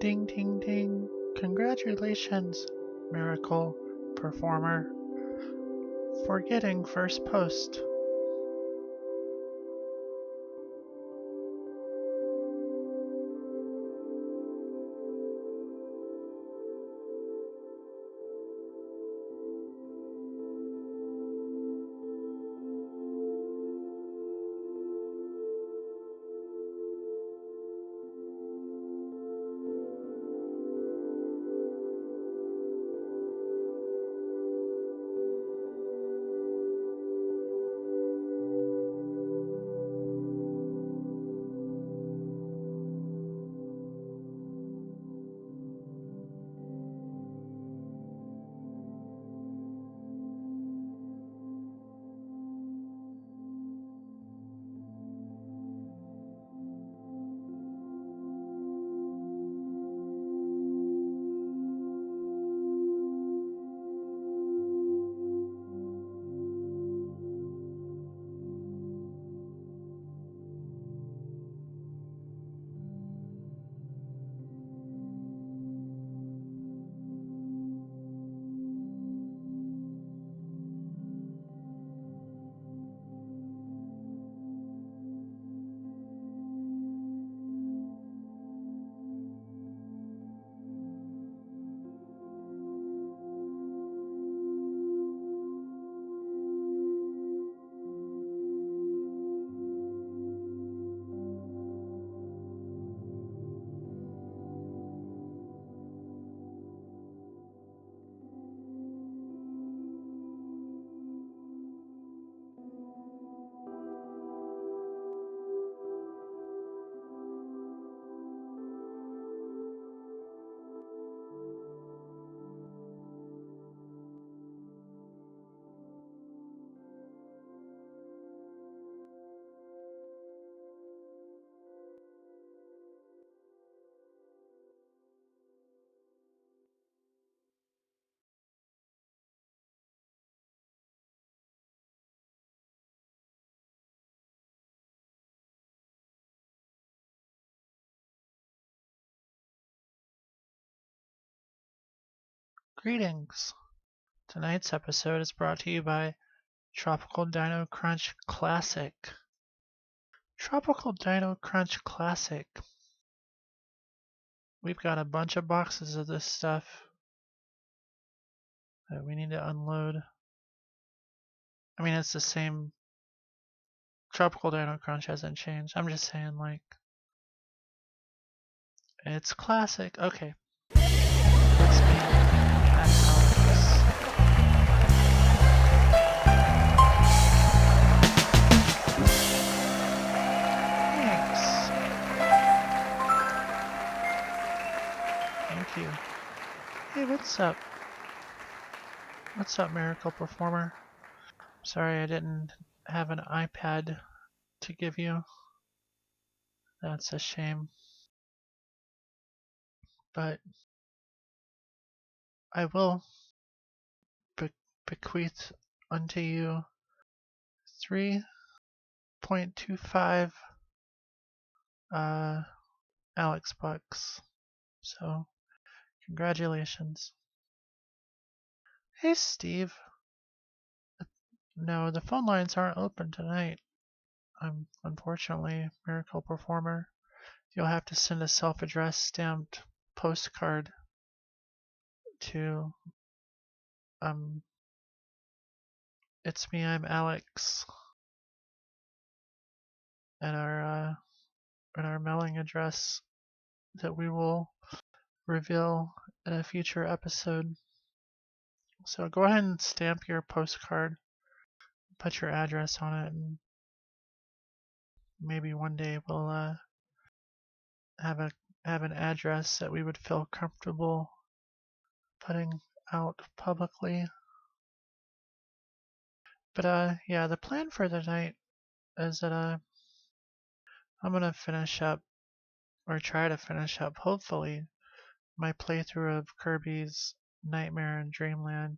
Ding ding ding. Congratulations, miracle performer, for getting first post. Greetings. Tonight's episode is brought to you by Tropical Dino Crunch Classic. Tropical Dino Crunch Classic. We've got a bunch of boxes of this stuff that we need to unload. I mean, it's the same. Tropical Dino Crunch hasn't changed. I'm just saying, like, it's classic. Okay. Let's be at Thank you. Hey, what's up? What's up, Miracle Performer? Sorry I didn't have an iPad to give you. That's a shame. But I will bequeath unto you 3.25 Alex bucks. So, congratulations. Hey, Steve. No, the phone lines aren't open tonight. I'm unfortunately Miracle Performer. You'll have to send a self-addressed stamped postcard to it's me, I'm Alex, at our mailing address that we will reveal in a future episode. So go ahead and stamp your postcard, put your address on it, and maybe one day we'll have an address that we would feel comfortable putting out publicly. But yeah, the plan for the night is that I'm gonna finish up, or try to finish up, hopefully, my playthrough of Kirby's Nightmare in Dreamland,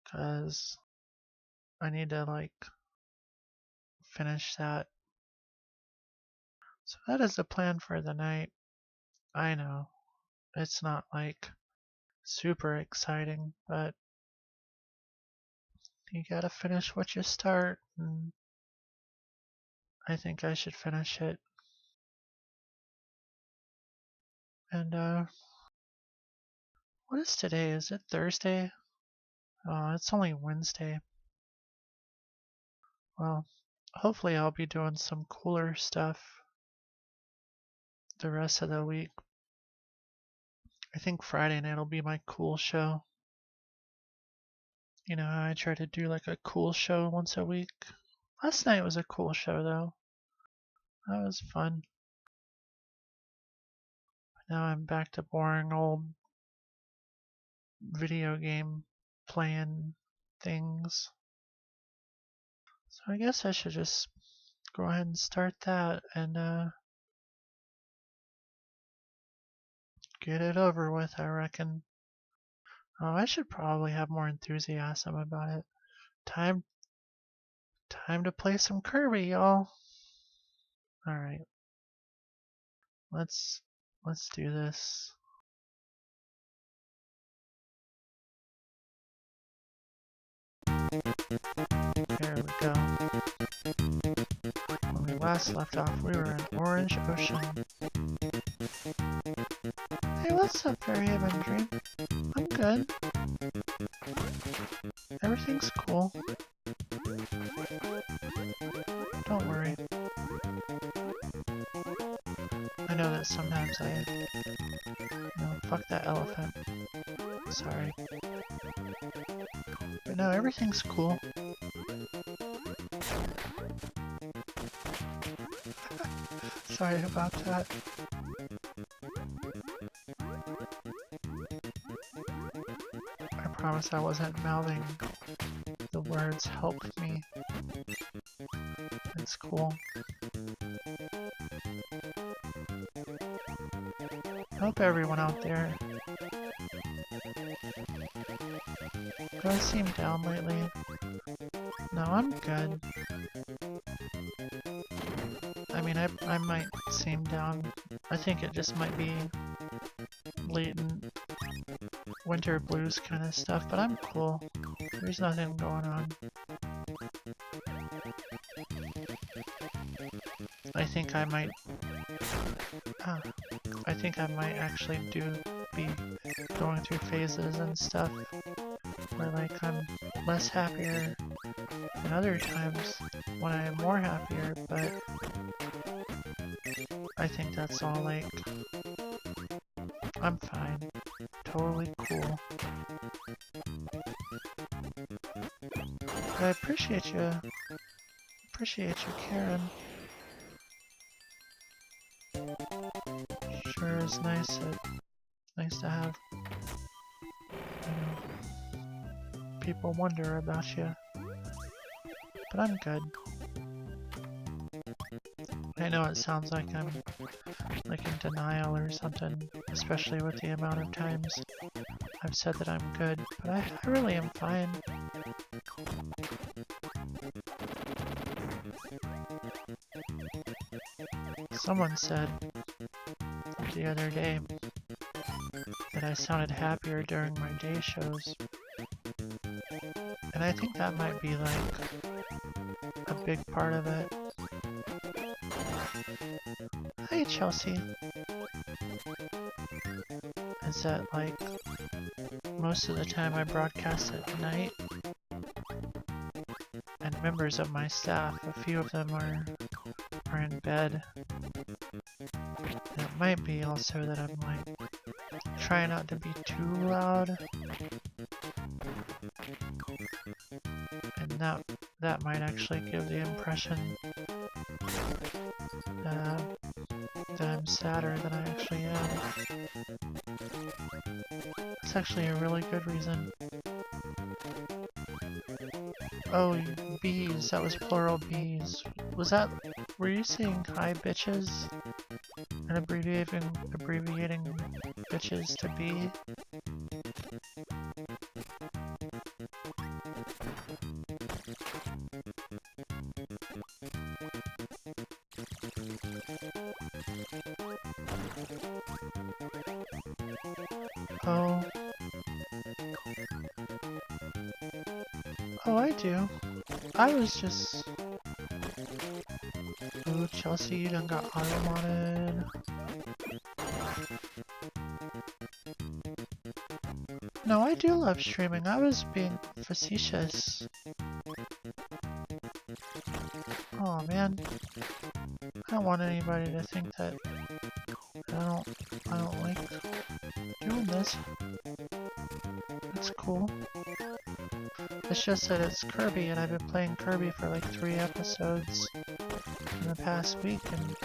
because I need to like finish that. So that is the plan for the night. I know. It's not like super exciting, but you gotta finish what you start, and I think I should finish it. And what is today? Is it Thursday? Oh, it's only Wednesday. Well, hopefully I'll be doing some cooler stuff the rest of the week. I think Friday night will be my cool show. You know, I try to do like a cool show once a week. Last night was a cool show though. That was fun. Now I'm back to boring old video game playing things. So I guess I should just go ahead and start that and get it over with, I reckon. Oh, I should probably have more enthusiasm about it. Time to play some Kirby, y'all. Alright. Let's do this. There we go. When we last left off, we were in Orange Ocean. Hey, what's up, Fairhaven Dream? I'm good. Everything's cool. Don't worry. I know that sometimes no, fuck that elephant. Sorry. But no, everything's cool. Sorry about that. I promise I wasn't mouthing the words help me. It's cool. I hope everyone out there. Do I seem down lately? No, I'm good. I mean, I might seem down. I think it just might be latent winter blues kind of stuff, but I'm cool. There's nothing going on. I think I might actually be going through phases and stuff where like I'm less happier than other times when I am more happier, but I think that's all like, I'm fine. Totally cool. But I appreciate you caring. Sure is nice to have, you know, people wonder about you. But I'm good. I know it sounds like I'm like in denial or something, especially with the amount of times I've said that I'm good, but I really am fine. Someone said the other day that I sounded happier during my day shows, and I think that might be like a big part of it. Hey Chelsea! Is that like most of the time I broadcast at night, and members of my staff, a few of them are in bed. And it might be also that I'm like trying not to be too loud, and that might actually give the impression that I'm sadder than I actually am. It's actually a really good reason. Oh, bees, that was plural bees. Were you saying hi bitches? And abbreviating bitches to B? Oh. Oh, I do. I was just... Ooh, Chelsea, you done got auto-modded. No, I do love streaming. I was being facetious. Oh man. I don't want anybody to think that I don't like doing this. It's cool. It's just that it's Kirby, and I've been playing Kirby for like 3 episodes in the past week, and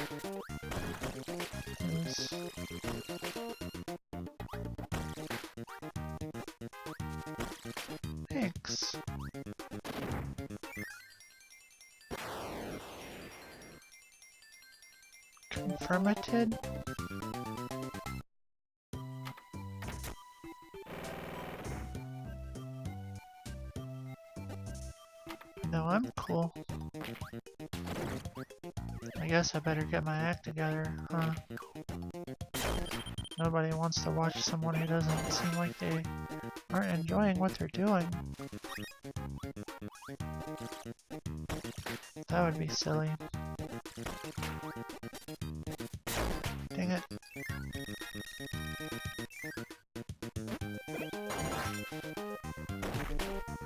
it was... Thanks. Confirmated? No, I'm cool. I guess I better get my act together, huh? Nobody wants to watch someone who doesn't seem like they aren't enjoying what they're doing. That would be silly. Dang it.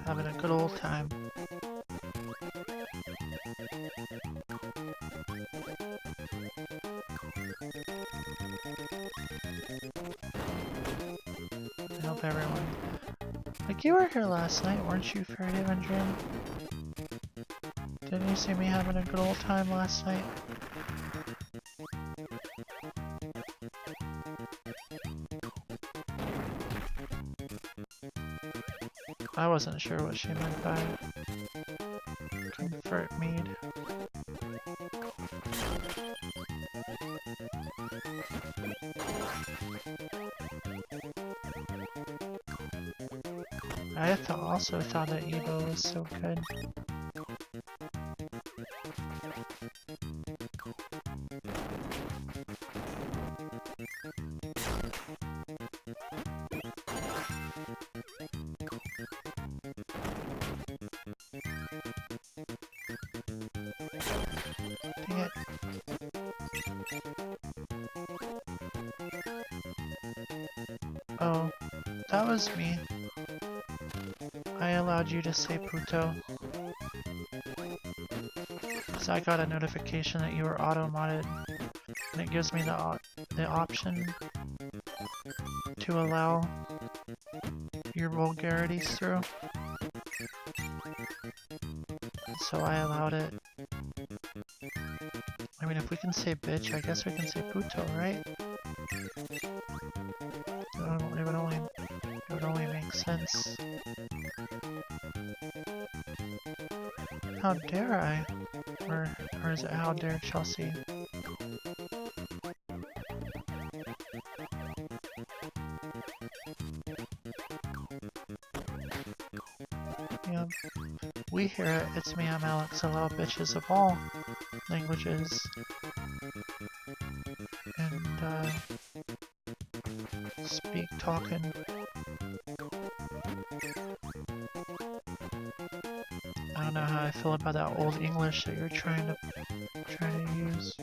Having a good old time. I hope everyone... Like, you were here last night, weren't you, Fairy Haven Dream? Didn't you see me having a good old time last night? I wasn't sure what she meant by comfort mead. I also thought that Evo was so good. Dang it. Oh, that was me. I allowed you to say puto. Because I got a notification that you were auto-modded, and it gives me the option to allow your vulgarities through. So I allowed it. I mean, if we can say bitch, I guess we can say puto, right? It would only make sense. How dare I? Or is it how dare Chelsea? Yeah, we hear it. It's me, I'm Alex. Allow bitches of all languages and speak talking. I don't know how I feel about that old English that you're trying to use.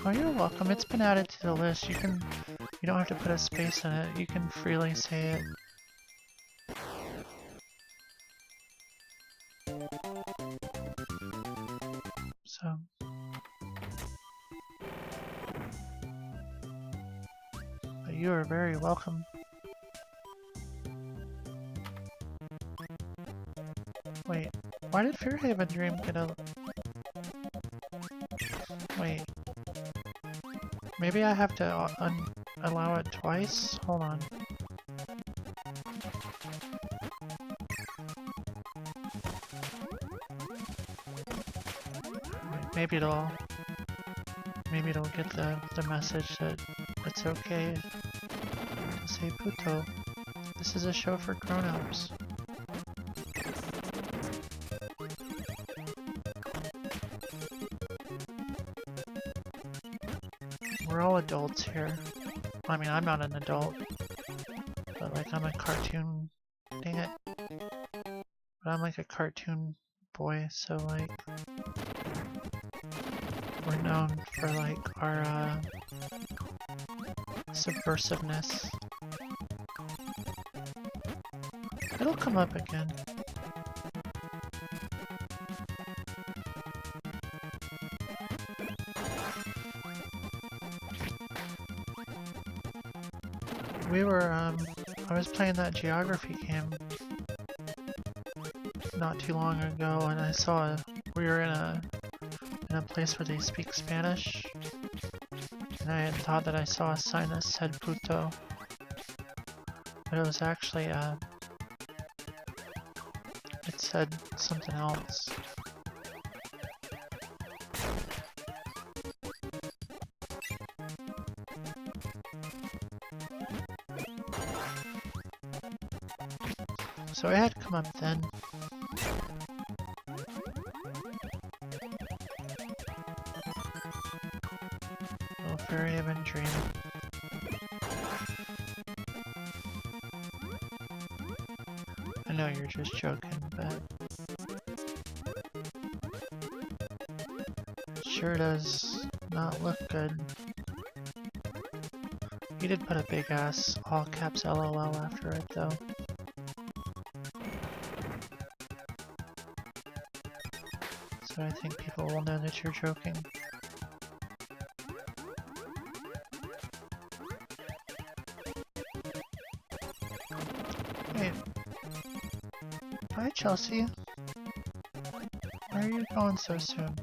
Oh, you're welcome. It's been added to the list. You don't have to put a space in it. You can freely say it. So. But you are very welcome. Wait, why did Fairhaven Dream get a... Wait. Maybe I have to allow it twice? Hold on. Maybe it'll get the message that it's okay to say puto. This is a show for grown-ups. We're all adults here. I mean, I'm not an adult, but like I'm a cartoon, dang it. But I'm like a cartoon boy, so like we're known for like our subversiveness. It'll come up again. We were, I was playing that geography game not too long ago, and I saw we were in a place where they speak Spanish, and I had thought that I saw a sign that said puto, but it was actually it said something else. So I had come up then. Little Fairy Haven dream. I know you're just joking, but it sure does not look good. You did put a big ass all caps LOL after it though. So I think people will know that you're joking. Wait. Hi, Chelsea. Where are you going so soon?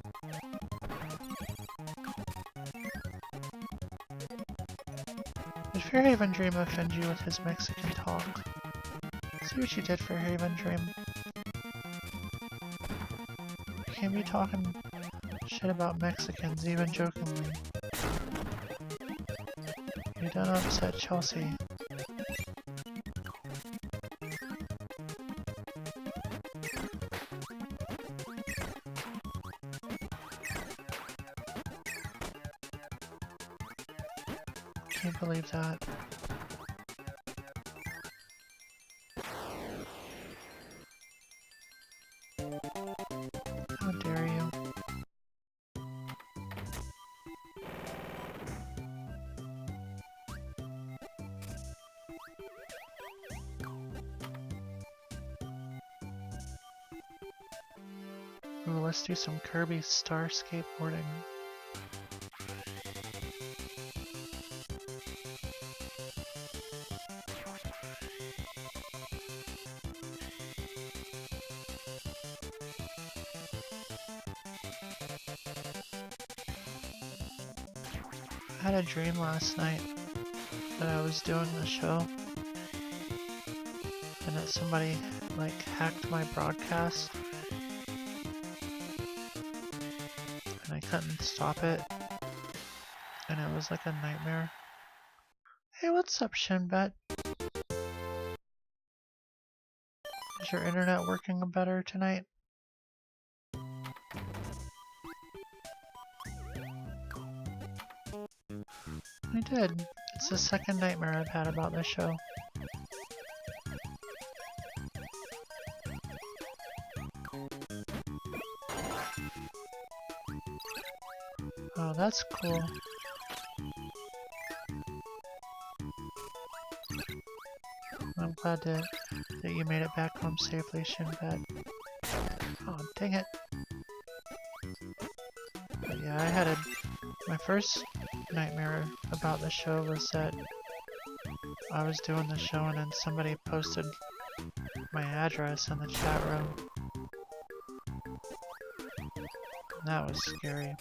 Did Fairhaven Dream offend you with his Mexican talk? See what you did, Fairhaven Dream. You can't be talking shit about Mexicans, even jokingly. You don't upset Chelsea. Can't believe that. How dare you? Ooh, let's do some Kirby star skateboarding. I had a dream last night that I was doing the show and that somebody like hacked my broadcast and I couldn't stop it and it was like a nightmare. Hey, what's up, Shinbet? Is your internet working better tonight? I did. It's the second nightmare I've had about this show. Oh, that's cool. I'm glad that you made it back home safely, Shinbet. Oh, dang it. But yeah, I had my first nightmare about the show was that I was doing the show and then somebody posted my address in the chat room. That was scary.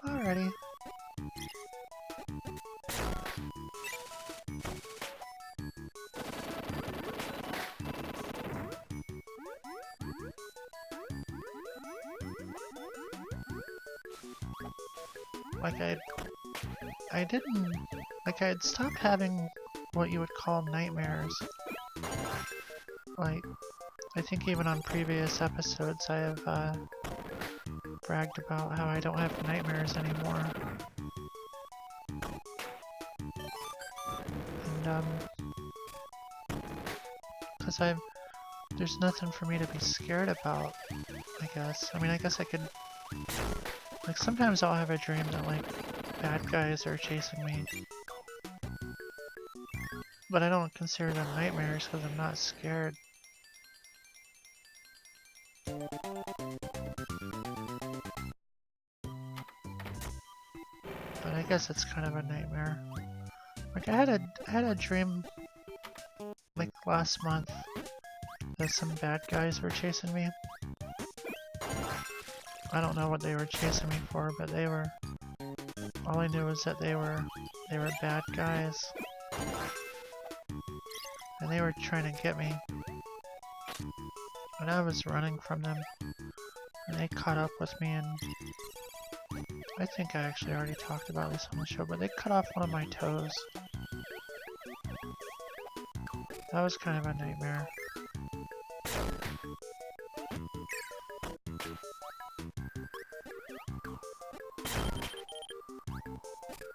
Alrighty. Like I didn't, like I had stopped having what you would call nightmares. Like, I think even on previous episodes I have bragged about how I don't have nightmares anymore. And because there's nothing for me to be scared about, I guess. I mean, I guess I could, like, sometimes I'll have a dream that, like, bad guys are chasing me. But I don't consider them nightmares because I'm not scared. But I guess it's kind of a nightmare. Like, I had a dream, like, last month that some bad guys were chasing me. I don't know what they were chasing me for, but they were... All I knew was that they were bad guys. And they were trying to get me. And I was running from them. And they caught up with me, and... I think I actually already talked about this on the show, but they cut off one of my toes. That was kind of a nightmare.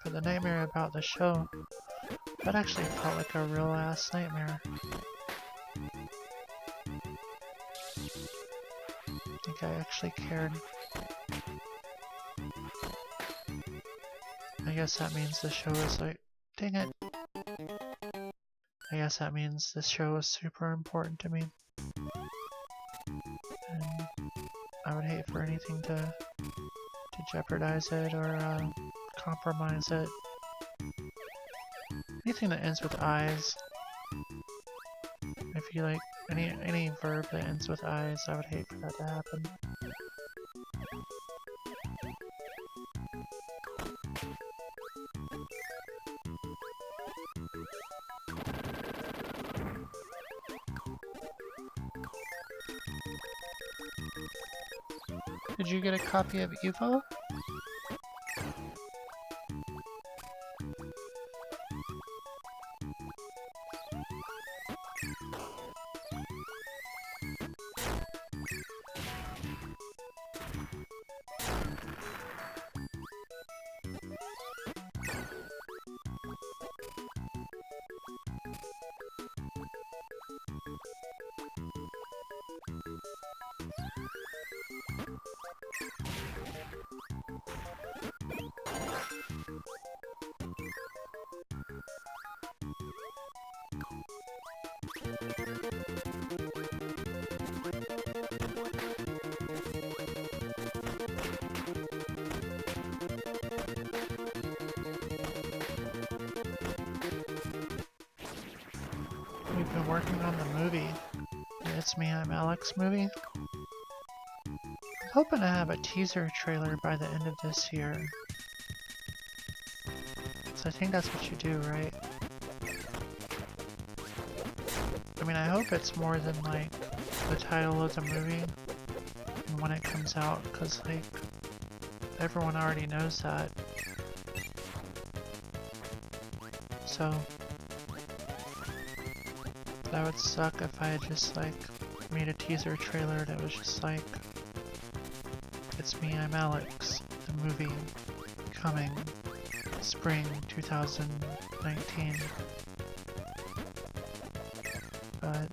But the nightmare about the show, that actually felt like a real ass nightmare. I think I actually cared. I guess that means the show is like, dang it. I guess that means this show is super important to me. And I would hate for anything to jeopardize it or compromise it. Anything that ends with eyes. If you like any verb that ends with eyes, I would hate for that to happen. Did you get a copy of Evo? We've been working on the movie. The It's Me, I'm Alex movie. I'm hoping to have a teaser trailer by the end of this year. So I think that's what you do, right? I mean, I hope it's more than, like, the title of the movie and when it comes out, because, like, everyone already knows that. So... that would suck if I had just, like, made a teaser trailer that was just like, It's Me, I'm Alex, the movie, coming, spring 2019. But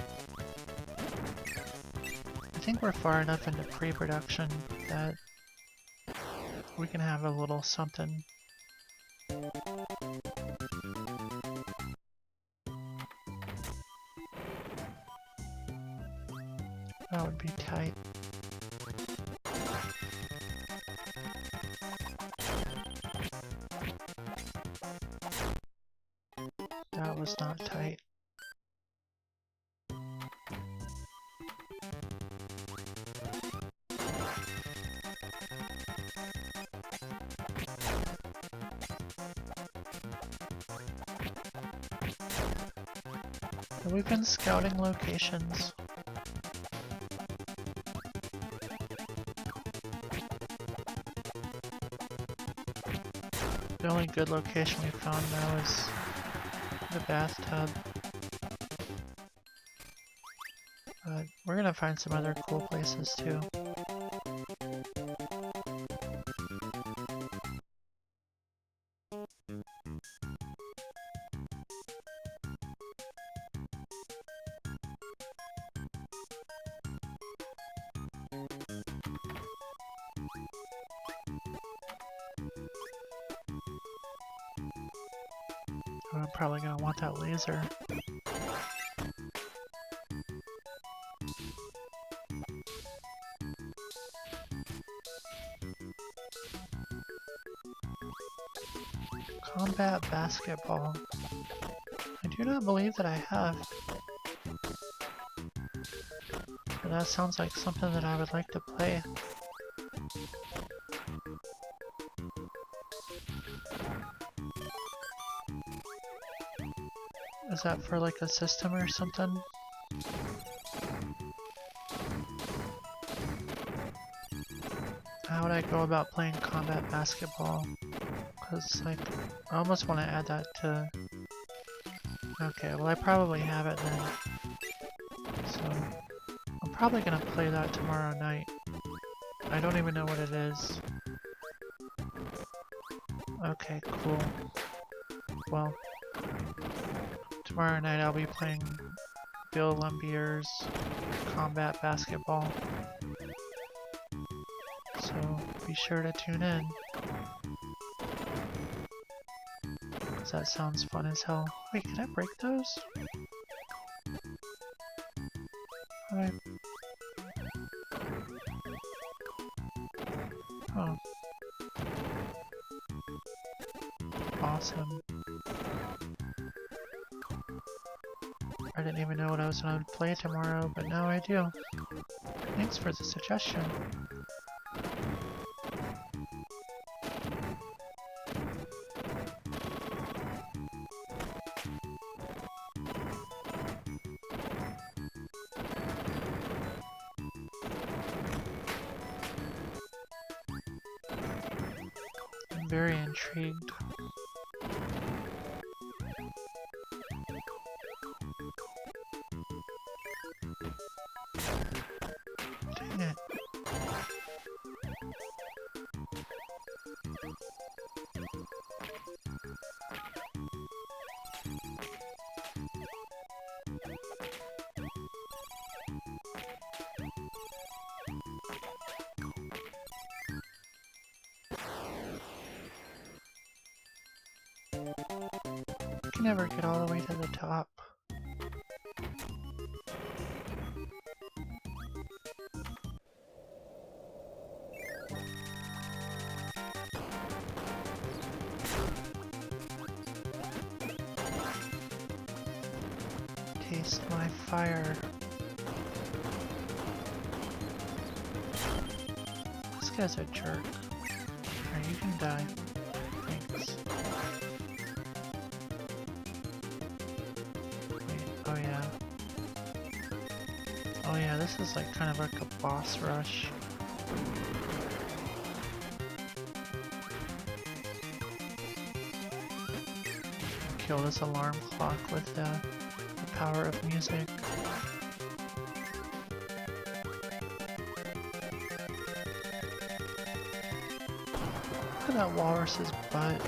I think we're far enough into pre-production that we can have a little something. That would be tight. That was not tight. We've been scouting locations. The only good location we found now is the bathtub. But We're gonna find some other cool places too. I'm probably gonna want that laser. Combat basketball. I do not believe that I have. But that sounds like something that I would like to play. Is that for like a system or something? How would I go about playing combat basketball? Because like, I almost want to add that to... Okay, well I probably have it then. So, I'm probably gonna play that tomorrow night. I don't even know what it is. Okay, cool. Well, tomorrow night I'll be playing Bill Lumbier's combat basketball. So be sure to tune in. Cause that sounds fun as hell. Wait, can I break those? Alright. Oh. Awesome. I didn't even know what I was going to play tomorrow, but now I do. Thanks for the suggestion. I'm very intrigued. Dang it. I can never get all the way to the top. Taste my fire. This guy's a jerk. Alright, you can die. Thanks. Wait, oh yeah. Oh yeah, this is like kind of like a boss rush. Kill this alarm clock with the power of music. Look at that walrus's butt.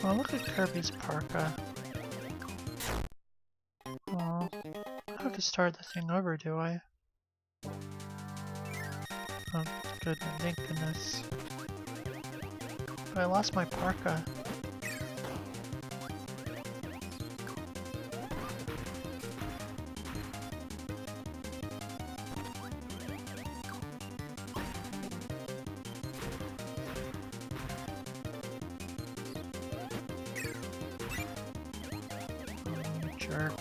Oh, look at Kirby's parka. Oh, I have to start the thing over, do I? Oh, good, thank goodness. But I lost my parka. Jerk.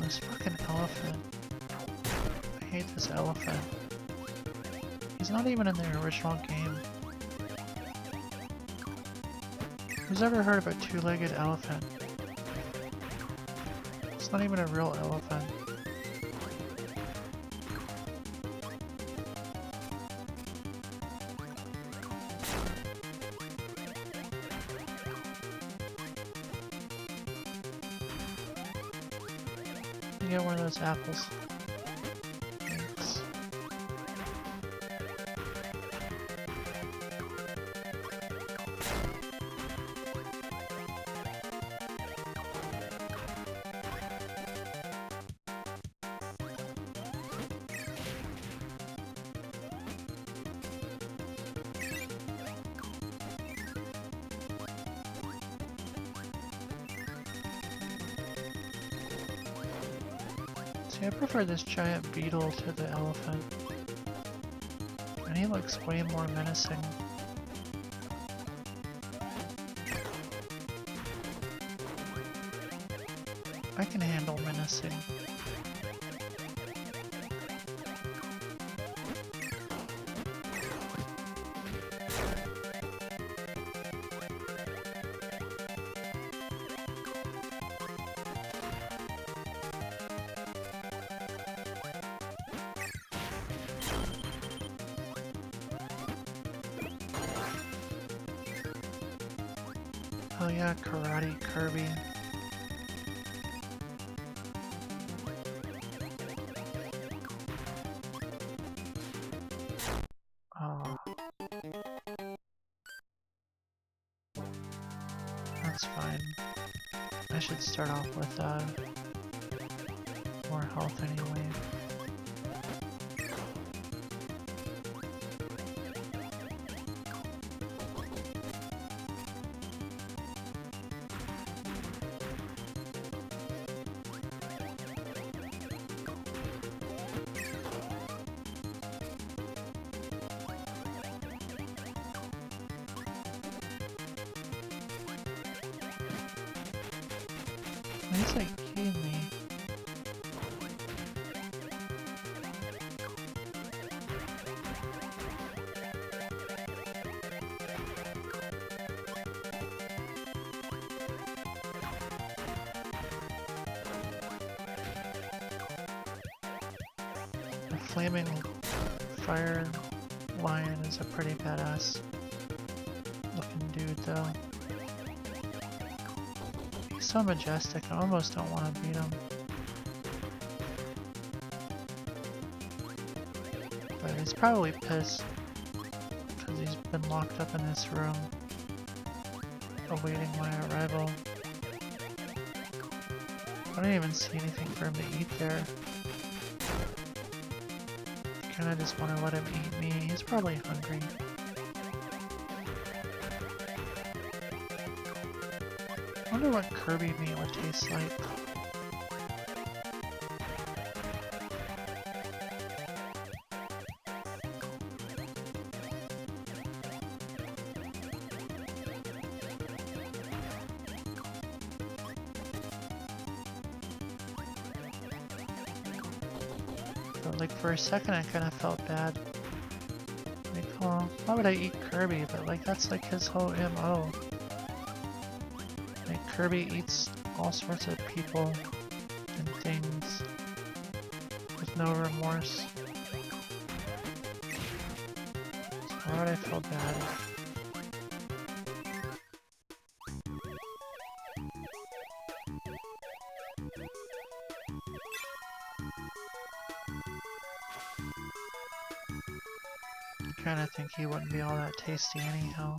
this fucking elephant. I hate this elephant. He's not even in the original game. Who's ever heard of a two-legged elephant? It's not even a real elephant. You get one of those apples. Thanks. See, I prefer this giant beetle to the elephant. And he looks way more menacing. I can handle menacing. Oh yeah, Karate Kirby. Oh. That's fine. I should start off with more health anyway. He's like kidding me. The flaming fire lion is a pretty badass looking dude though. He's so majestic, I almost don't want to beat him. But he's probably pissed because he's been locked up in this room awaiting my arrival. I don't even see anything for him to eat there. Kinda just want to let him eat me. He's probably hungry. I wonder what Kirby meat would taste like. But like for a second I kind of felt bad. Like, oh, why would I eat Kirby? But like that's like his whole MO. Like Kirby eats all sorts of people and things with no remorse. So why would I feel bad? I kinda think he wouldn't be all that tasty anyhow.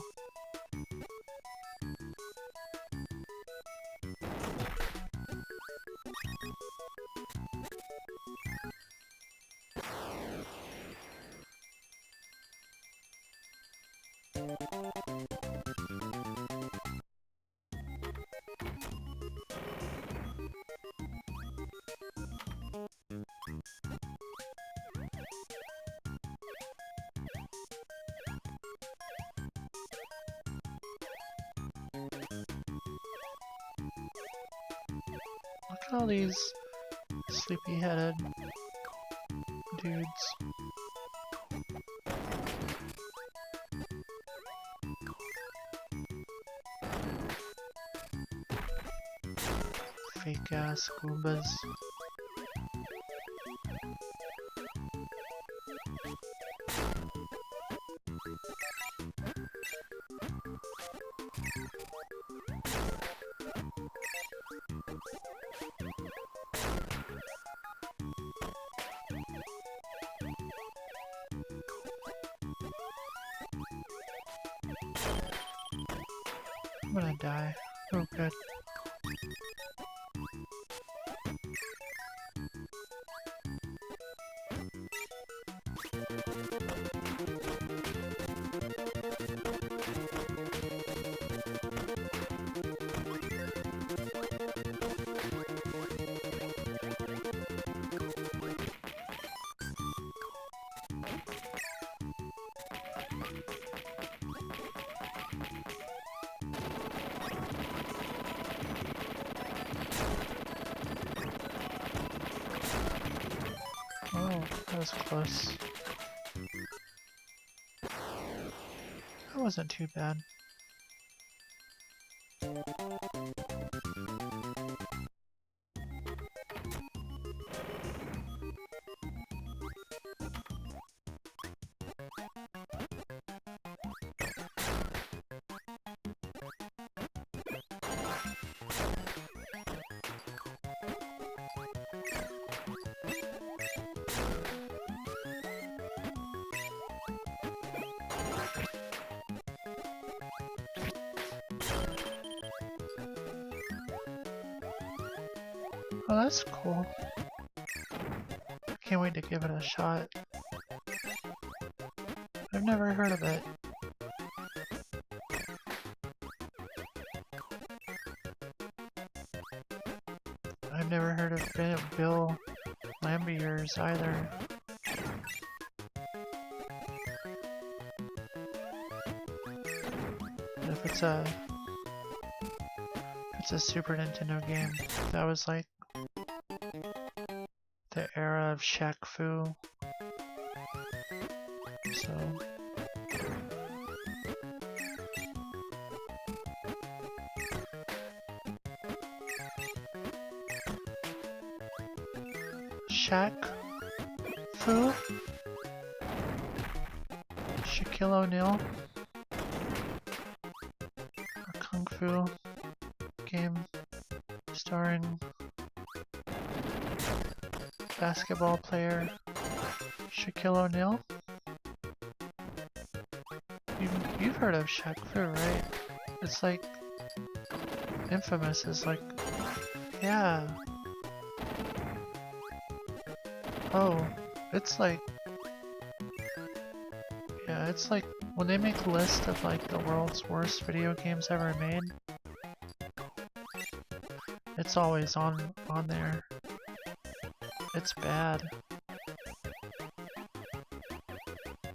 Look at all these sleepy-headed dudes. Fake-ass Goombas. I'm gonna die. Oh, good. Oh, that was close. That wasn't too bad. Oh, that's cool. Can't wait to give it a shot. I've never heard of it. I've never heard of Bill Lambiers either. But if it's a Super Nintendo game, that was like the era of Shaq Fu. So Shaq Fu? Shaquille O'Neal? A Kung Fu game starring basketball player Shaquille O'Neal? You've heard of Shaq Fu, right? It's like infamous. It's like, yeah. Oh, it's like, yeah, it's like when they make a list of like the world's worst video games ever made, it's always on there. It's bad.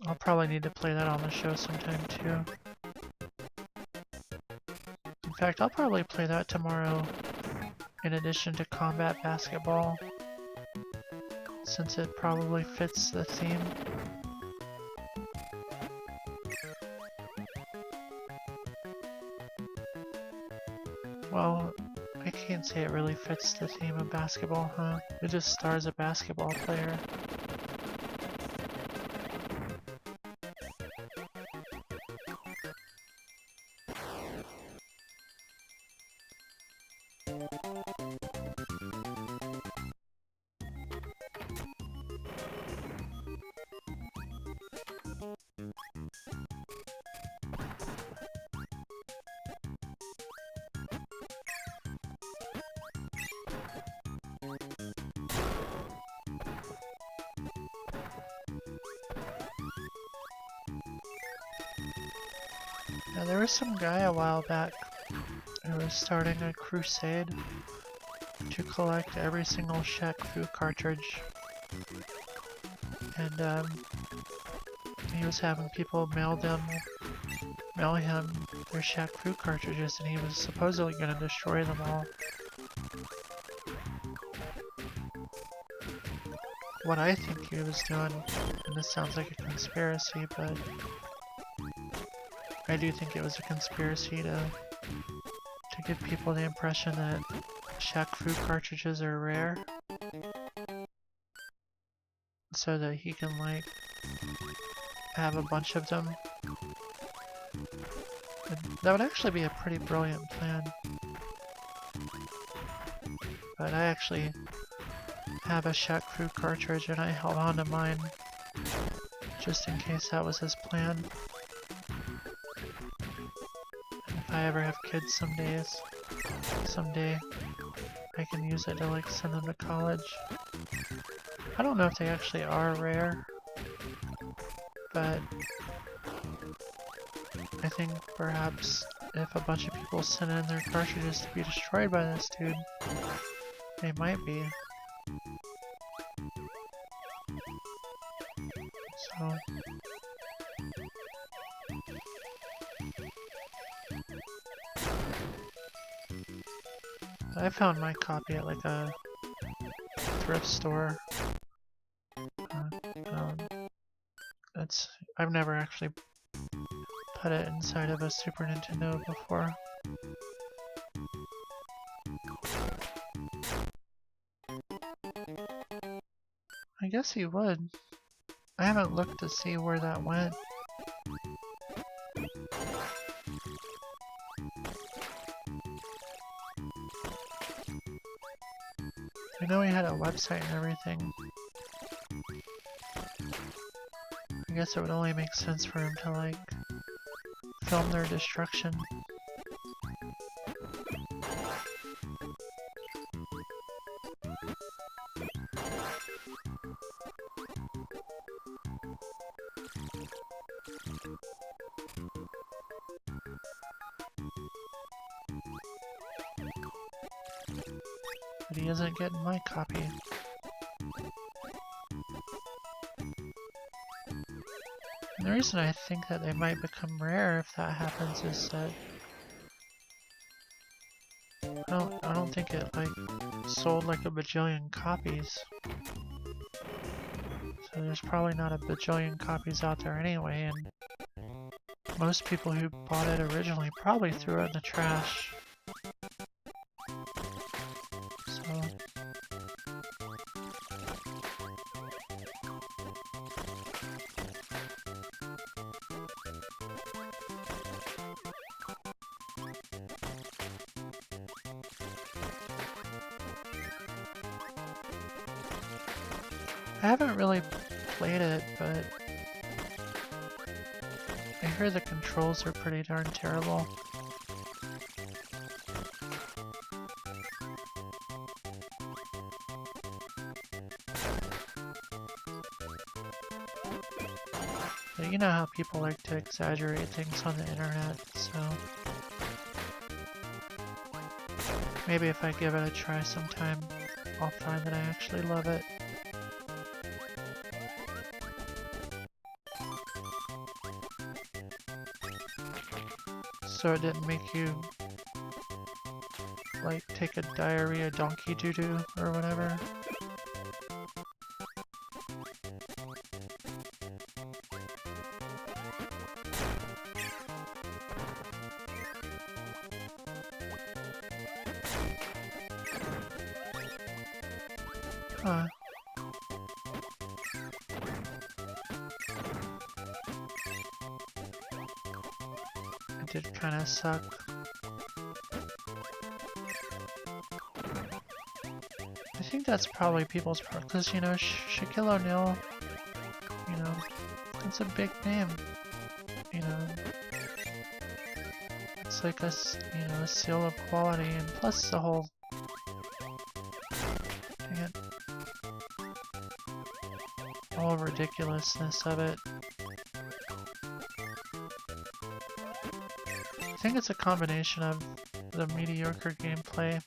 I'll probably need to play that on the show sometime too. In fact, I'll probably play that tomorrow in addition to combat basketball, since it probably fits the theme. Well, I can't say it really fits the theme of basketball, huh? It just stars a basketball player. Now, there was some guy a while back who was starting a crusade to collect every single Shaq Fu cartridge, and he was having people mail him their Shaq Fu cartridges, and he was supposedly going to destroy them all. what I think he was doing, and this sounds like a conspiracy, but I do think it was a conspiracy to give people the impression that Shaq Fu cartridges are rare, so that he can like have a bunch of them. And that would actually be a pretty brilliant plan. But I actually have a Shaq Fu cartridge and I held on to mine just in case that was his plan. And if I ever have kids someday I can use it to like send them to college. I don't know if they actually are rare, but I think perhaps if a bunch of people send in their cartridges to be destroyed by this dude, they might be. So I found my copy at like a thrift store. I've never actually put it inside of a Super Nintendo before. I guess he would. I haven't looked to see where that went. I know he had a website and everything. I guess it would only make sense for him to like film their destruction. But he isn't getting my copy. And the reason I think that they might become rare if that happens is that I don't think it like sold like a bajillion copies. So there's probably not a bajillion copies out there anyway, and most people who bought it originally probably threw it in the trash. So I haven't really played it, but I hear the controls are pretty darn terrible. But you know how people like to exaggerate things on the internet, so maybe if I give it a try sometime, I'll find that I actually love it. So it didn't make you like take a diarrhea donkey doo-doo or whatever. Huh. It did kind of suck. I think that's probably people's part, because, you know, Shaquille O'Neal, you know, it's a big name, you know. It's like a, you know, a seal of quality, and plus the whole, dang it, whole ridiculousness of it. I think it's a combination of the mediocre gameplay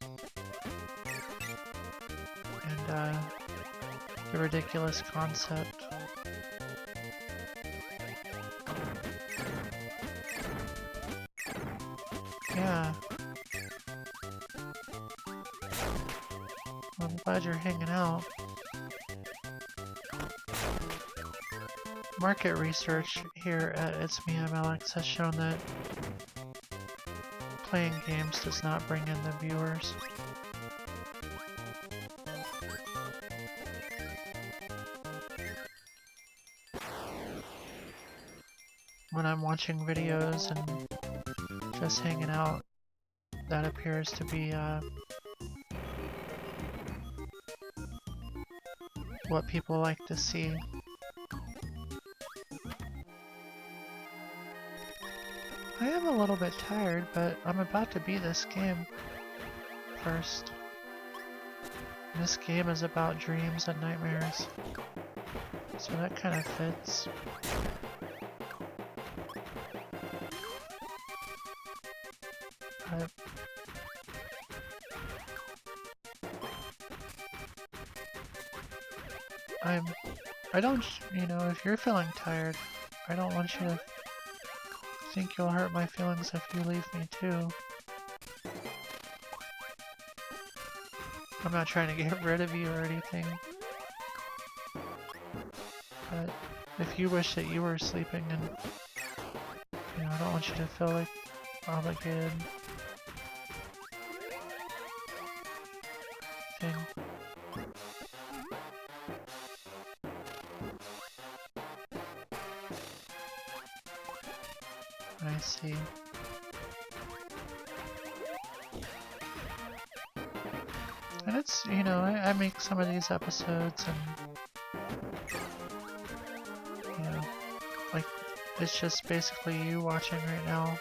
and the ridiculous concept. Yeah. I'm glad you're hanging out. market research here at It's Me, I'm Alex has shown that playing games does not bring in the viewers. When I'm watching videos and just hanging out, that appears to be what people like to see. I am a little bit tired, but I'm about to beat this game first. This game is about dreams and nightmares, so that kind of fits. But I don't, you know, if you're feeling tired, I don't want you to think you'll hurt my feelings if you leave me too. I'm not trying to get rid of you or anything. But if you wish that you were sleeping, and you know, I don't want you to feel like obligated thing. I see. And it's, you know, I make some of these episodes and, you know, like, it's just basically you watching right now.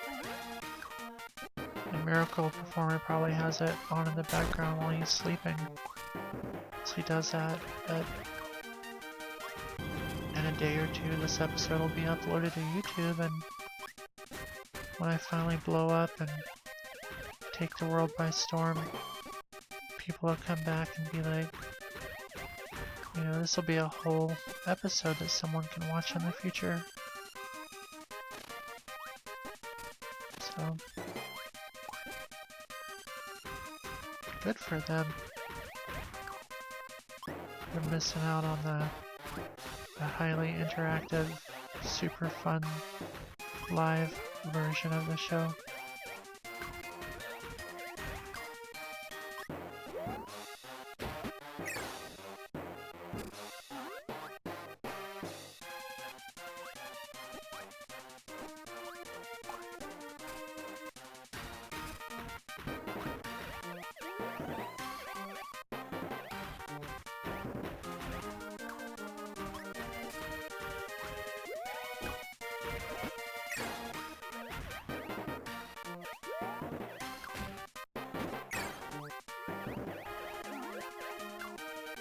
And Miracle Performer probably has it on in the background while he's sleeping. So he does that, but in a day or two this episode will be uploaded to YouTube, and when I finally blow up and take the world by storm, people will come back and be like, you know, this will be a whole episode that someone can watch in the future. So, good for them. They're missing out on the highly interactive, super fun live version of the show.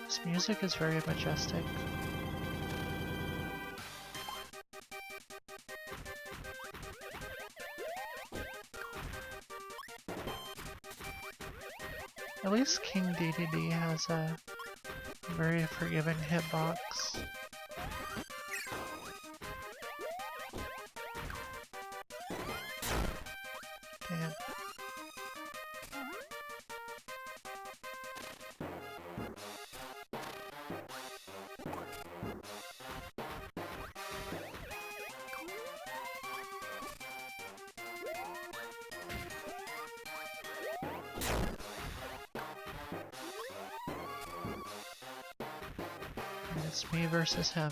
This music is very majestic. At least King DDD has a very forgiving hitbox. Damn. It's me versus him.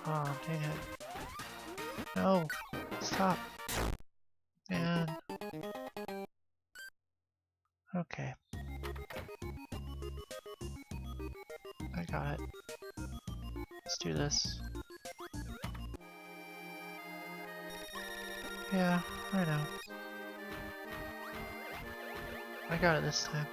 Oh, dang it. No! Stop! Man. Okay. I got it. Let's do this. Yeah, I know. I got it this time.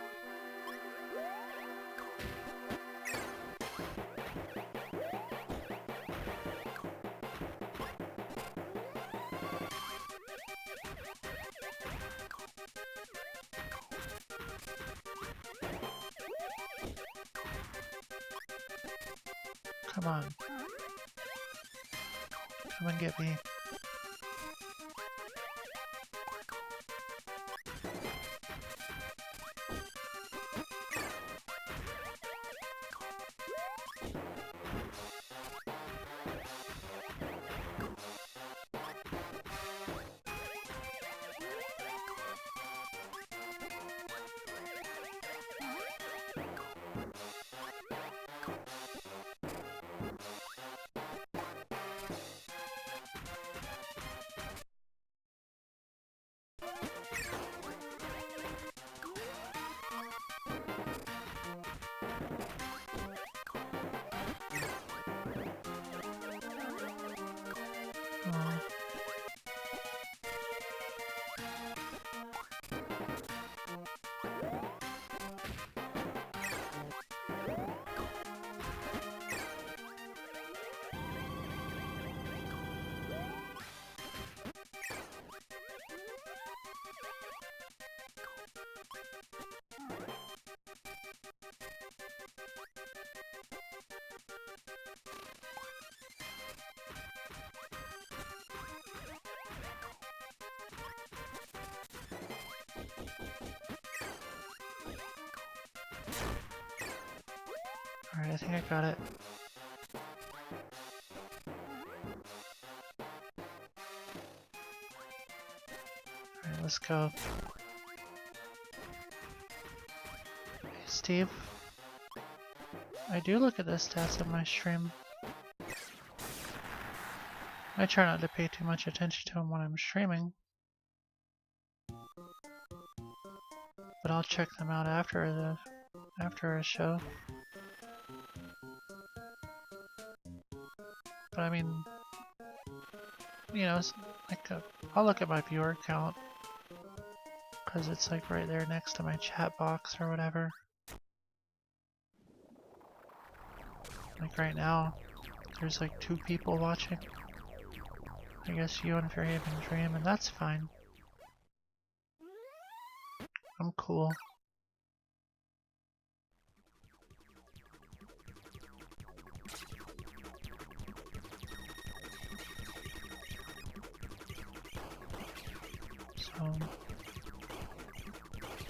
Come on. Come and get me. Oh. Alright, I think I got it. Alright, let's go. Hey, Steve. I do look at the stats of my stream. I try not to pay too much attention to them when I'm streaming. But I'll check them out after a show. But I mean, you know, it's like I'll look at my viewer count because it's like right there next to my chat box or whatever. Like right now, there's like 2 people watching. I guess you and Fairhaven Dream, and that's fine. I'm cool. So,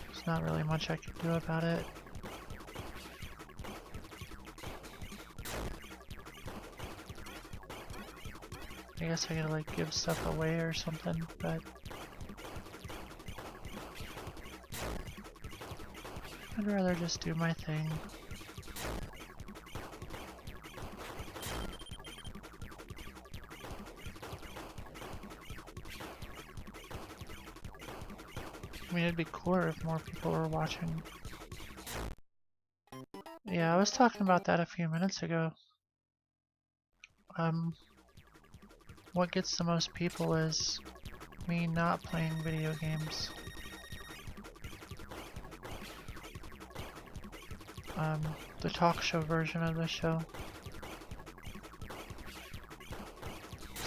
there's not really much I can do about it. I guess I gotta like give stuff away or something, but I'd rather just do my thing. I mean, it'd be cooler if more people were watching. Yeah, I was talking about that a few minutes ago. What gets the most people is me not playing video games. The talk show version of the show.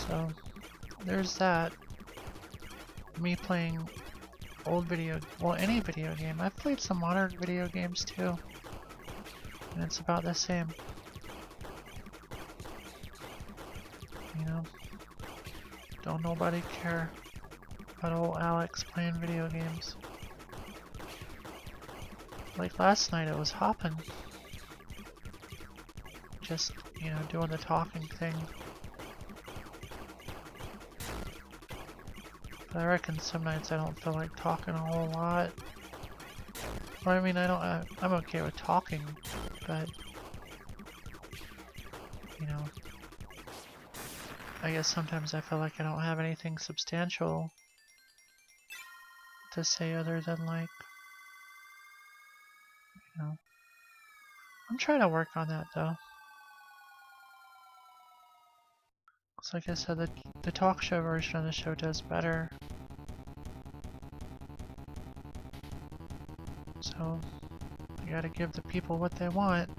So, there's that. Me playing any video game. I've played some modern video games too. And it's about the same. You know? Don't nobody care about old Alex playing video games. Like last night it was hopping. Just, you know, doing the talking thing. But I reckon some nights I don't feel like talking a whole lot. Or I mean, I'm okay with talking, but, you know, I guess sometimes I feel like I don't have anything substantial to say other than like, you know, I'm trying to work on that though. Cause like I said, the talk show version of the show does better. So, you gotta give the people what they want.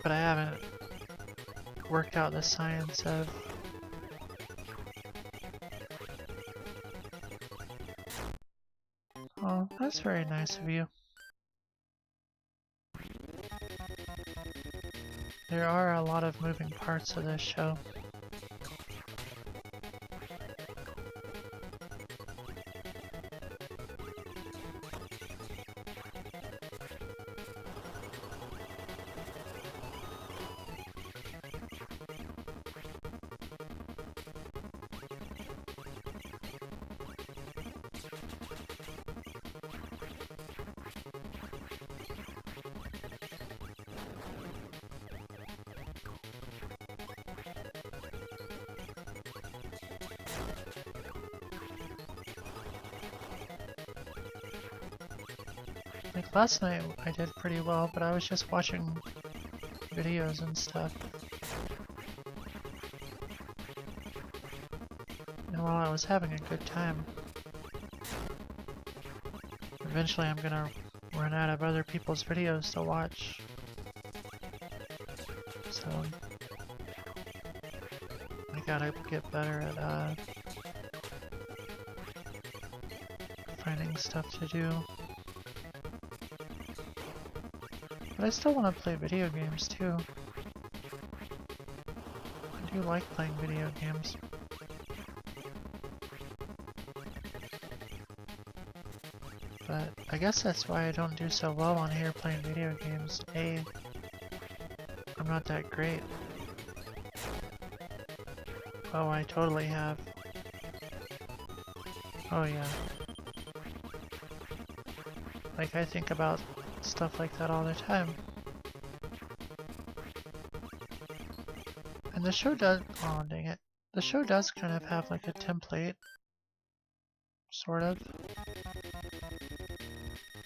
But I haven't worked out the science of oh, that's very nice of you. There are a lot of moving parts of this show. Like last night I did pretty well, but I was just watching videos and stuff. And while I was having a good time, eventually I'm gonna run out of other people's videos to watch. So I gotta get better at finding stuff to do. But I still want to play video games too. I do like playing video games. But I guess that's why I don't do so well on here playing video games. A, I'm not that great. Oh, I totally have. Oh yeah. Like I think about stuff like that all the time. And the show does, oh dang it. The show does kind of have like a template. Sort of.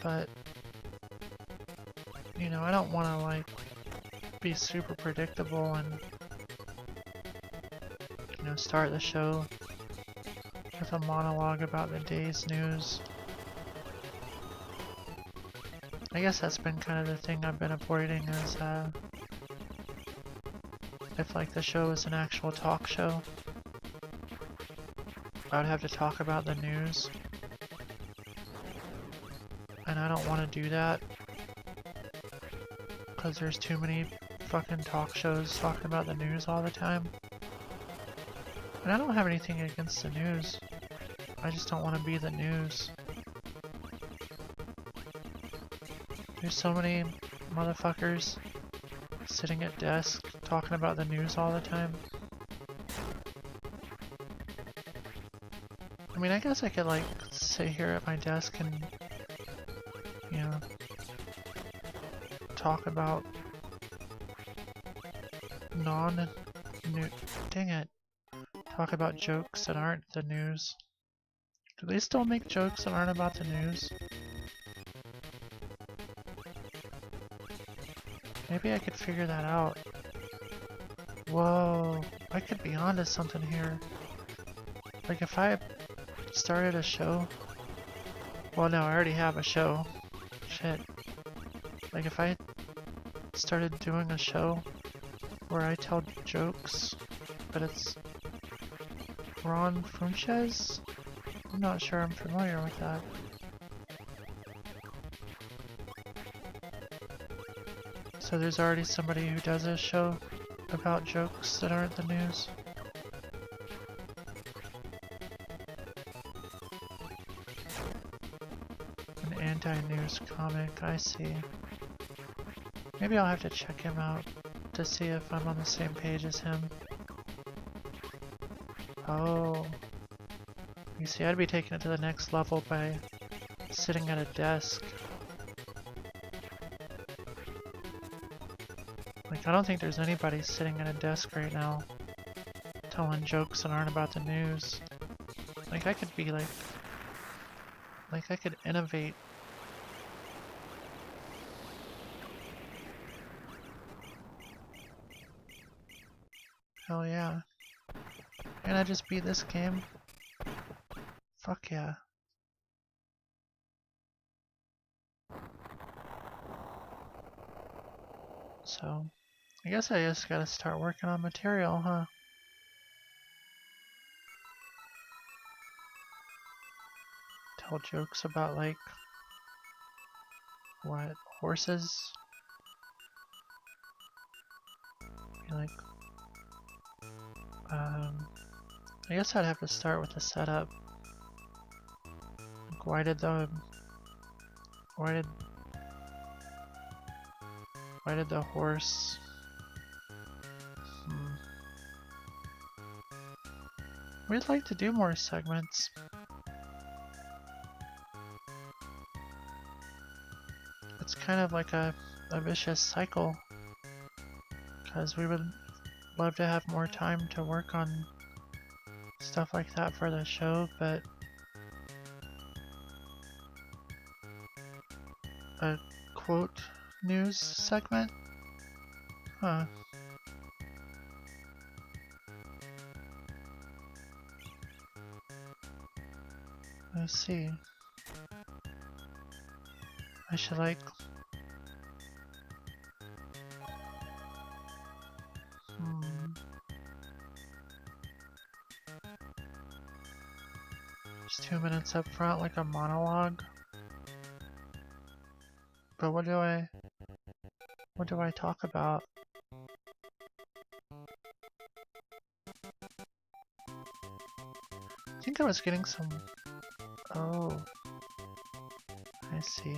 But, you know, I don't want to like be super predictable and, you know, start the show with a monologue about the day's news. I guess that's been kind of the thing I've been avoiding is, if like the show is an actual talk show, I would have to talk about the news. And I don't want to do that, because there's too many fucking talk shows talking about the news all the time. And I don't have anything against the news, I just don't want to be the news. There's so many motherfuckers sitting at desks talking about the news all the time. I mean, I guess I could like sit here at my desk and, you know, talk about dang it, talk about jokes that aren't the news. Do they still make jokes that aren't about the news? Maybe I could figure that out. Whoa, I could be onto something here. Like if I started a show, well no, I already have a show. Shit. Like if I started doing a show where I tell jokes, but it's Ron Funches? I'm not sure I'm familiar with that. So there's already somebody who does a show about jokes that aren't the news. An anti-news comic, I see. Maybe I'll have to check him out to see if I'm on the same page as him. Oh. You see, I'd be taking it to the next level by sitting at a desk. Like, I don't think there's anybody sitting at a desk right now telling jokes that aren't about the news. Like, I could be like I could innovate. Hell yeah. Can I just beat this game? Fuck yeah. So, I guess I just gotta start working on material, huh? Tell jokes about, like, what? Horses? Like, I guess I'd have to start with the setup. Like, why did the horse... We'd like to do more segments. It's kind of like a vicious cycle, because we would love to have more time to work on stuff like that for the show, but a quote news segment? Huh. I see. I should like... Just 2 minutes up front, like a monologue. But what do I talk about? I think I was getting some... Oh. I see.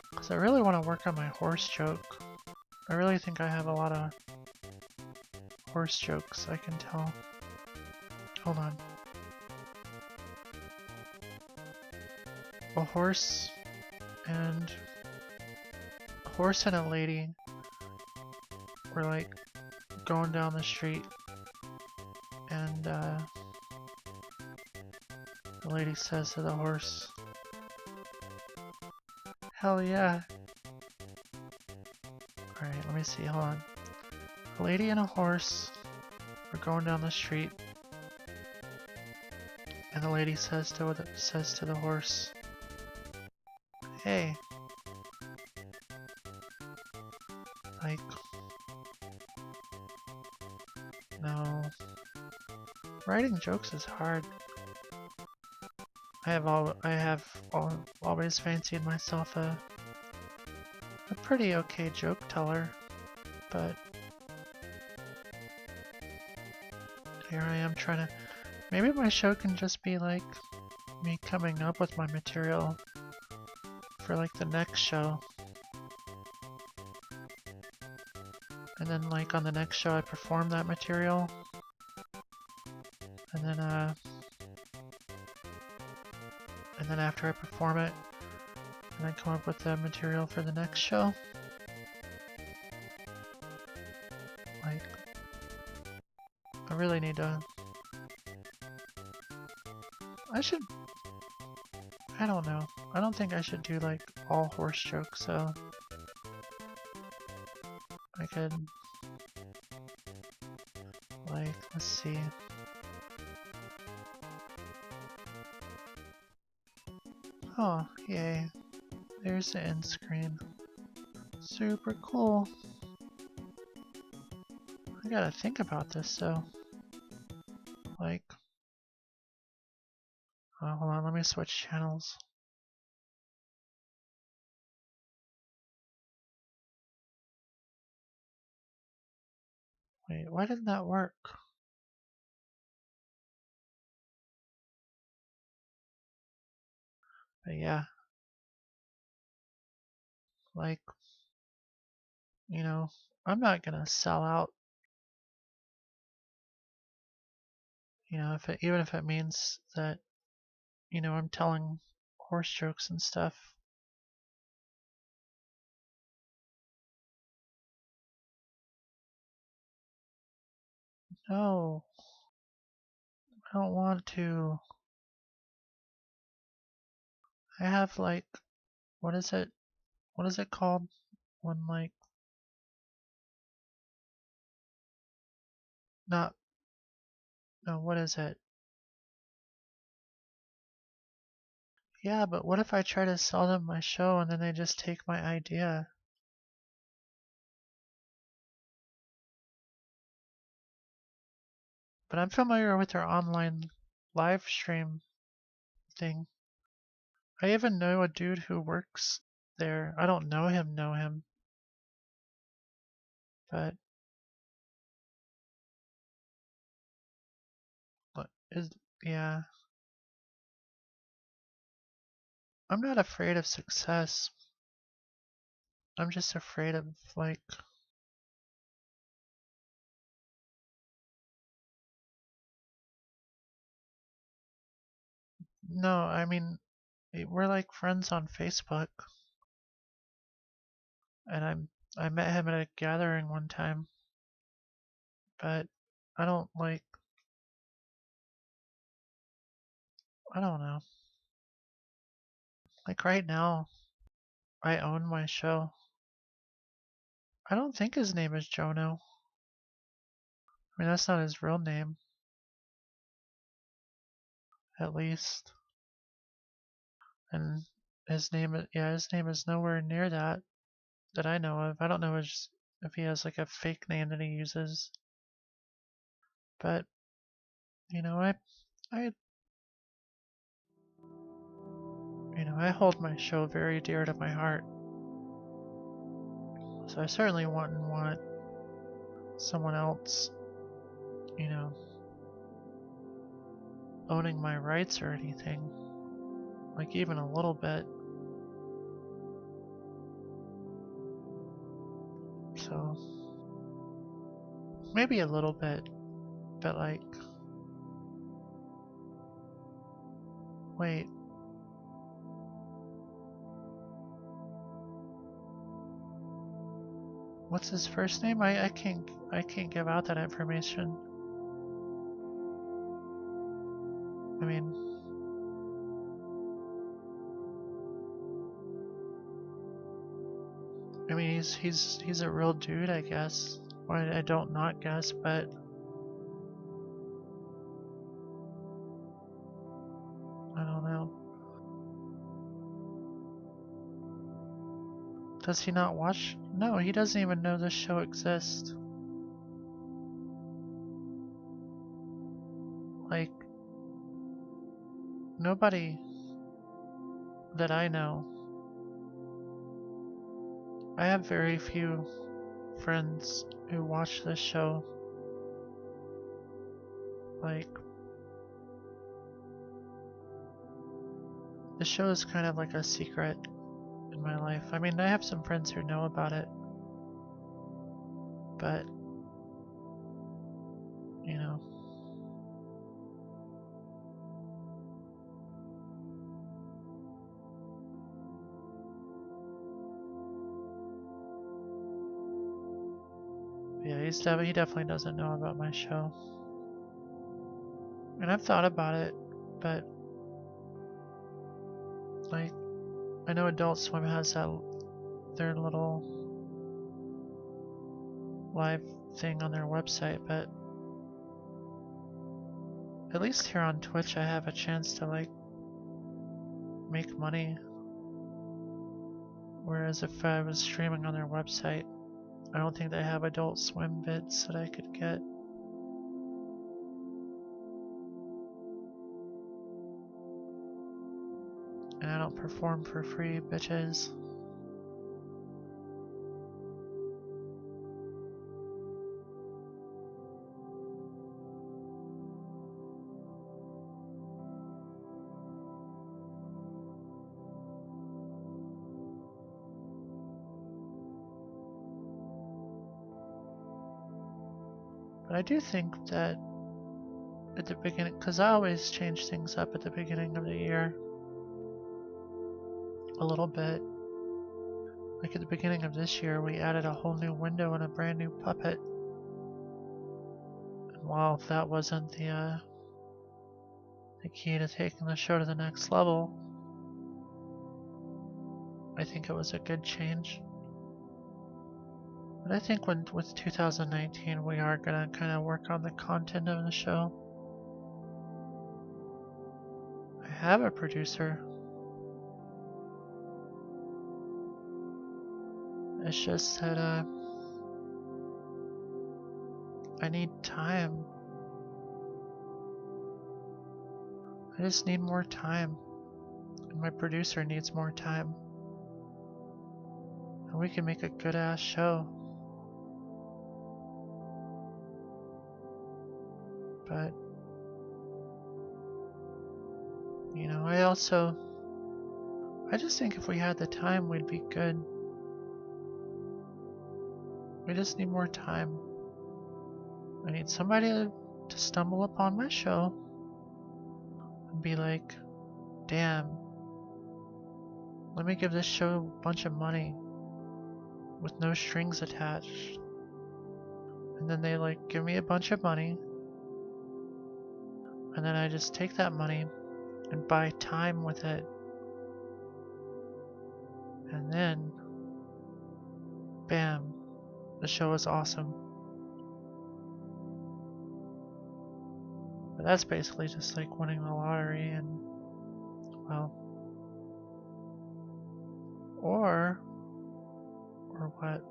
Because I really want to work on my horse joke. I really think I have a lot of horse jokes I can tell. Hold on. A horse and a lady were like going down the street, and the lady says to the horse, "Hell yeah." Alright, let me see, hold on. A lady and a horse are going down the street, and the lady says to the horse, "Hey." Like, no. Writing jokes is hard. I have always fancied myself a pretty okay joke teller, but here I am trying to... Maybe my show can just be like me coming up with my material for like the next show. And then like on the next show I perform that material. And then after I perform it, and I come up with the material for the next show. Like, I really need to... I don't know. I don't think I should do like all horse jokes, so I could, like, let's see. Oh, yay. There's the end screen. Super cool. I gotta think about this, so, like, hold on, let me switch channels. Wait, why didn't that work? But yeah, like, you know, I'm not gonna sell out, you know, even if it means that, you know, I'm telling horse jokes and stuff. No, I don't want to. I have like, what is it? What is it called? When like, not, no, what is it? Yeah, but what if I try to sell them my show and then they just take my idea? But I'm familiar with their online live stream thing. I even know a dude who works there. I don't know him, but what is, yeah. I'm not afraid of success. I'm just afraid of like, no, I mean, we're like friends on Facebook, and I met him at a gathering one time, but I don't like, I don't know. Like right now, I own my show. I don't think his name is Jono. I mean, that's not his real name, at least. And his name, his name is nowhere near that I know of. I don't know if he has like a fake name that he uses. But, I, I hold my show very dear to my heart. So I certainly wouldn't want someone else, you know, owning my rights or anything. Like even a little bit. So maybe a little bit, but like, wait. What's his first name? I can't give out that information. I mean he's a real dude, I guess. Or I don't not guess, but I don't know. Does he not watch? No, he doesn't even know this show exists. Like, nobody that I know. I have very few friends who watch this show. Like, the show is kind of like a secret in my life. I mean, I have some friends who know about it, but, you know. Yeah, he definitely doesn't know about my show. And I've thought about it, but, like, I know Adult Swim has their little live thing on their website, but at least here on Twitch I have a chance to like make money. Whereas if I was streaming on their website, I don't think they have Adult Swim bits that I could get. And I don't perform for free, bitches. But I do think that at the beginning, because I always change things up at the beginning of the year a little bit. Like at the beginning of this year, we added a whole new window and a brand new puppet. And while that wasn't the key to taking the show to the next level, I think it was a good change. But I think with 2019, we are gonna kind of work on the content of the show. I have a producer. It's just that I need time. I just need more time. And my producer needs more time. And we can make a good ass show. But, you know, I just think if we had the time, we'd be good. We just need more time. I need somebody to stumble upon my show and be like, damn, let me give this show a bunch of money with no strings attached. And then they like give me a bunch of money. And then I just take that money and buy time with it. And then, bam, the show is awesome. But that's basically just like winning the lottery and, well, or what?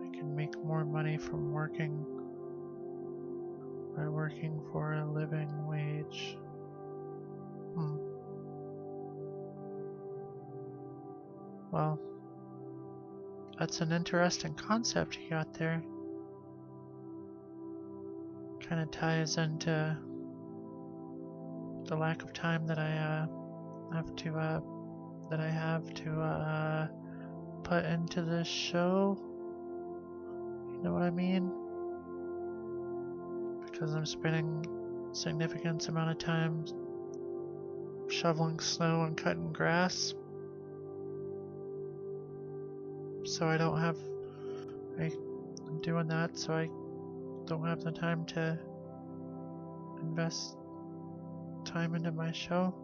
I can make more money from working by working for a living wage. Well, that's an interesting concept you got there. Kind of ties into the lack of time that I have to put into this show. You know what I mean? Because I'm spending significant amount of time shoveling snow and cutting grass. So I'm doing that so I don't have the time to invest time into my show.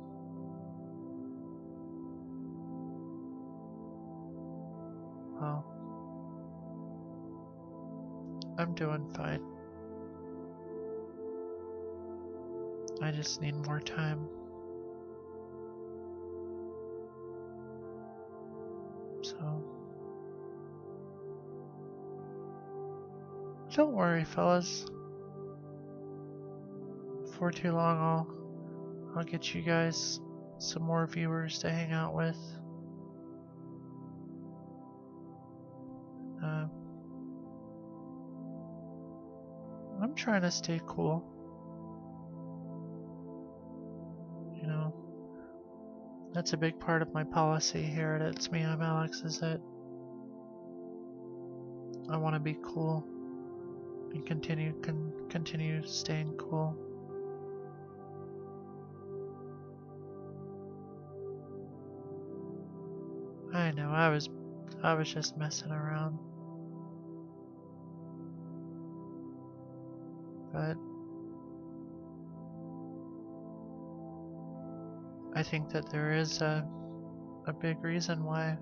Well, I'm doing fine. I just need more time. So, don't worry, fellas. Before too long, I'll get you guys some more viewers to hang out with. I'm trying to stay cool. You know, that's a big part of my policy here at It's Me, I'm Alex, is that I want to be cool and continue staying cool. I know, I was just messing around. But I think that there is a big reason why,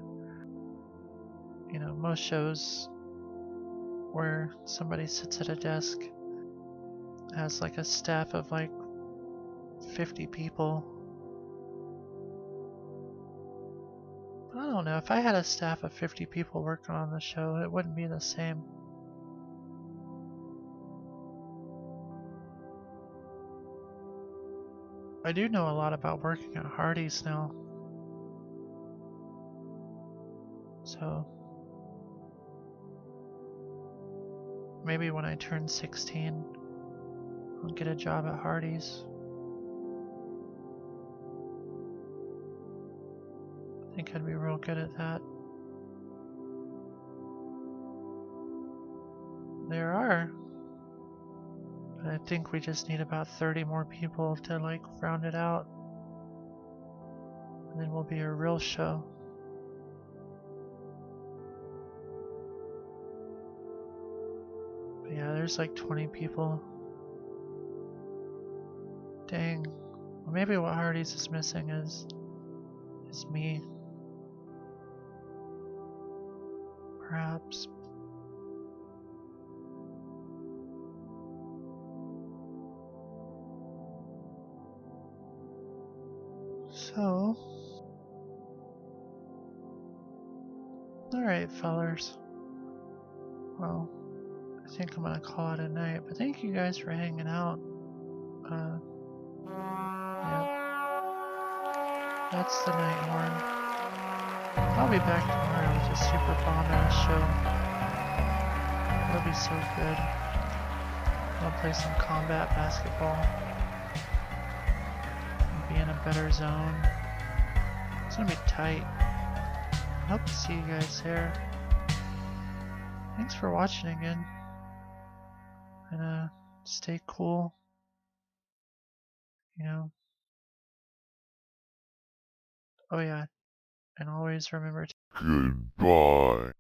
you know, most shows where somebody sits at a desk has like a staff of like 50 people. But I don't know, if I had a staff of 50 people working on the show, it wouldn't be the same. I do know a lot about working at Hardee's now. So maybe when I turn 16, I'll get a job at Hardee's. I think I'd be real good at that. There are. But I think we just need about 30 more people to like round it out. And then we'll be a real show. But yeah, there's like 20 people. Dang. Well, maybe what Hardee's is missing is me. Perhaps. So, alright, fellers. Well, I think I'm gonna call it a night, but thank you guys for hanging out. Yeah. That's the night horn. I'll be back tomorrow with a super bomb-ass show. It'll be so good. I'll play some combat basketball. And be in a better zone. It's gonna be tight. I hope to see you guys there. Thanks for watching again. And stay cool. You know. Oh yeah. And always remember to... Goodbye.